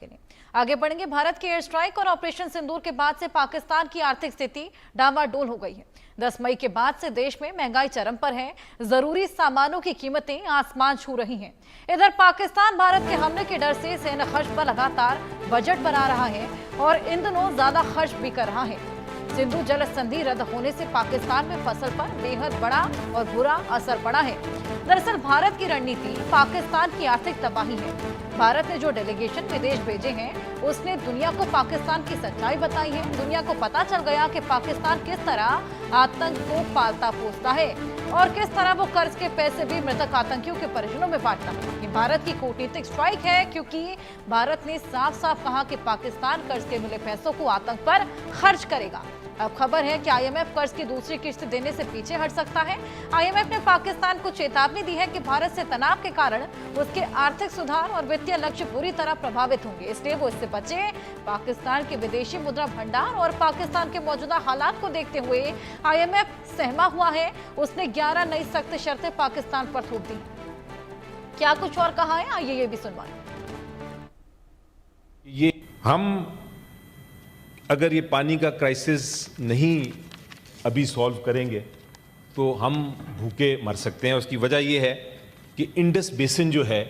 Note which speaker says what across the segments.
Speaker 1: आगे बढ़ेंगे। भारत के एयर स्ट्राइक और ऑपरेशन सिंदूर के बाद से पाकिस्तान की आर्थिक स्थिति डामाडोल हो गई है। 10 मई के बाद से देश में महंगाई चरम पर है। जरूरी सामानों की कीमतें आसमान छू रही हैं। इधर पाकिस्तान भारत के हमले के डर से सेना खर्च पर लगातार बजट बना रहा है और इन दिनों ज्यादा खर्च भी कर रहा है। सिंधु जल संधि रद्द होने से पाकिस्तान में फसल पर बेहद बड़ा और बुरा असर पड़ा है। दरअसल भारत की रणनीति पाकिस्तान की आर्थिक तबाही है। भारत ने जो डेलीगेशन विदेश भेजे हैं उसने दुनिया को पाकिस्तान की सच्चाई बताई है। दुनिया को पता चल गया कि पाकिस्तान किस तरह आतंक को पालता पोसता है और किस तरह वो कर्ज के पैसे भी मृतक आतंकियों के परिजनों में बांटता है। ये भारत की कूटनीतिक स्ट्राइक है क्योंकि भारत ने साफ साफ कहा कि पाकिस्तान कर्ज के मिले पैसों को आतंक पर खर्च करेगा। अब खबर है कि आईएमएफ कर्ज की दूसरी किस्त देने से पीछे हट सकता है। आईएमएफ ने पाकिस्तान को चेतावनी दी है कि भारत से तनाव के कारण उसके आर्थिक सुधार और वित्तीय लक्ष्य बुरी तरह प्रभावित होंगे, इसलिए वो इससे बचे। पाकिस्तान के विदेशी मुद्रा भंडार और पाकिस्तान के मौजूदा हालात को देखते हुए आईएमएफ सहमा हुआ है। उसने 11 नई सख्त शर्तें पाकिस्तान पर थोप दी। क्या कुछ और कहा है, आइए ये भी सुनवाएं।
Speaker 2: ये हम अगर ये पानी का क्राइसिस नहीं अभी सॉल्व करेंगे तो हम भूखे मर सकते हैं। उसकी वजह ये है कि इंडस बेसिन जो है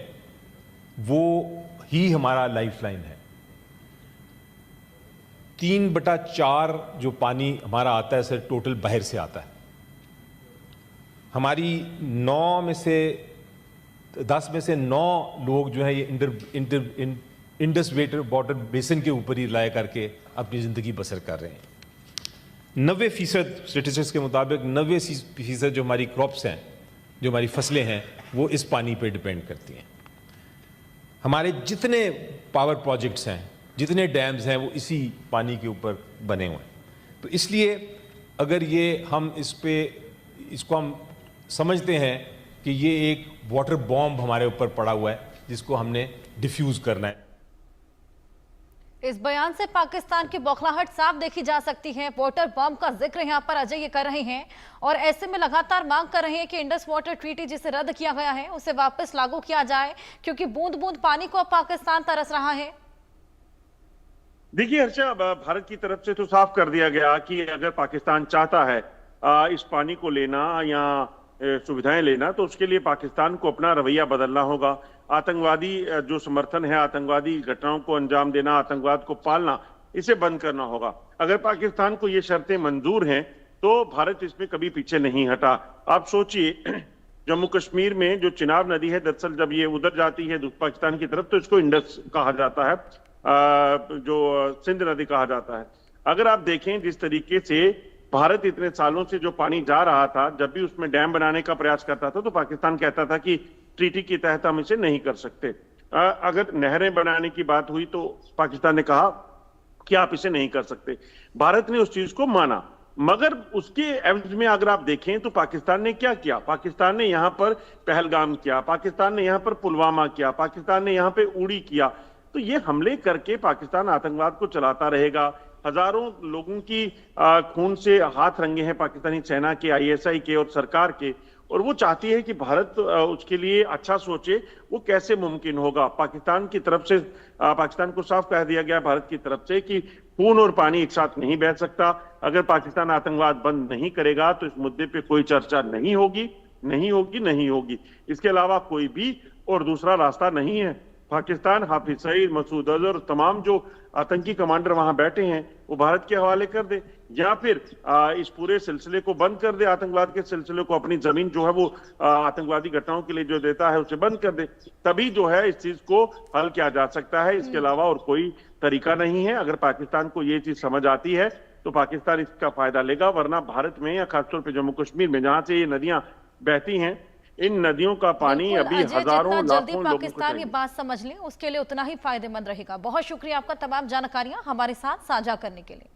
Speaker 2: वो ही हमारा लाइफलाइन है। 3/4 जो पानी हमारा आता है सर टोटल बाहर से आता है। हमारी 10 में से 9 लोग जो है ये इंडस वाटर बेसिन के ऊपर ही रिलाय करके अपनी ज़िंदगी बसर कर रहे हैं। 90% स्टेटिस्टिक्स के मुताबिक 90% जो हमारी क्रॉप्स हैं, जो हमारी फसलें हैं, वो इस पानी पे डिपेंड करती हैं। हमारे जितने पावर प्रोजेक्ट्स हैं, जितने डैम्स हैं, वो इसी पानी के ऊपर बने हुए हैं। तो इसलिए अगर ये हम इसको हम समझते हैं कि ये एक वाटर बॉम्ब हमारे ऊपर पड़ा हुआ है जिसको हमने डिफ्यूज करना है।
Speaker 1: इस बयान से पाकिस्तान की बौखलाहट साफ देखी जा सकती है। वाटर बॉम्ब का जिक्र यहां पर अजय ये कर रहे हैं और ऐसे में लगातार मांग कर रहे हैं कि इंडस वाटर ट्रीटी जिसे रद्द किया गया है उसे वापस लागू किया जाए क्योंकि बूंद बूंद पानी को अब पाकिस्तान तरस रहा है।
Speaker 3: देखिए हर्षा, भारत की तरफ से तो साफ कर दिया गया कि अगर पाकिस्तान चाहता है इस पानी को लेना या सुविधाएं लेना तो उसके लिए पाकिस्तान को अपना रवैया बदलना होगा। आतंकवादी जो समर्थन है, आतंकवादी घटनाओं को अंजाम देना, आतंकवाद को पालना, इसे बंद करना होगा। अगर पाकिस्तान को ये शर्तें मंजूर हैं तो भारत इसमें कभी पीछे नहीं हटा। आप सोचिए, जम्मू कश्मीर में जो चिनाब नदी है, दरअसल जब ये उधर जाती है पाकिस्तान की तरफ तो इसको इंडस कहा जाता है, जो सिंध नदी कहा जाता है। अगर आप देखें जिस तरीके से भारत इतने सालों से जो पानी जा रहा था, जब भी उसमें डैम बनाने का प्रयास करता था तो पाकिस्तान कहता था कि ट्रीटी के तहत हम इसे नहीं कर सकते। अगर नहरें बनाने की बात हुई तो पाकिस्तान ने कहा कि आप इसे नहीं कर सकते। भारत ने उस चीज को माना, मगर उसके एवज में अगर आप देखें तो पाकिस्तान ने क्या किया। पाकिस्तान ने यहां पर पहलगाम किया, पाकिस्तान ने यहां पर पुलवामा किया, पाकिस्तान ने यहां पर उड़ी किया। तो ये हमले करके पाकिस्तान आतंकवाद को चलाता रहेगा। हजारों लोगों की खून से हाथ रंगे हैं पाकिस्तानी सेना के, आईएसआई के और सरकार के, और वो चाहती है कि भारत उसके लिए अच्छा सोचे। वो कैसे मुमकिन होगा? पाकिस्तान की तरफ से पाकिस्तान को साफ कह दिया गया भारत की तरफ से कि खून और पानी एक साथ नहीं बह सकता। अगर पाकिस्तान आतंकवाद बंद नहीं करेगा तो इस मुद्दे पे कोई चर्चा नहीं होगी, नहीं होगी, नहीं होगी। इसके अलावा कोई भी और दूसरा रास्ता नहीं है। पाकिस्तान हाफिज सईद, मसूद अजहर, तमाम जो आतंकी कमांडर वहां बैठे हैं वो भारत के हवाले कर दे या फिर इस पूरे सिलसिले को बंद कर दे। आतंकवाद के सिलसिले को, अपनी जमीन जो है वो आतंकवादी घटनाओं के लिए जो देता है उसे बंद कर दे, तभी जो है इस चीज को हल किया जा सकता है। इसके अलावा और कोई तरीका नहीं है। अगर पाकिस्तान को ये चीज समझ आती है तो पाकिस्तान इसका फायदा लेगा, वरना भारत में या खासतौर पर जम्मू कश्मीर में जहां से ये नदियां बहती हैं, इन नदियों का पानी अभी हजारों लाखों
Speaker 1: पाकिस्तान ये बात समझ लें उसके लिए उतना ही फायदेमंद रहेगा। बहुत शुक्रिया आपका तमाम जानकारियां हमारे साथ साझा करने के लिए।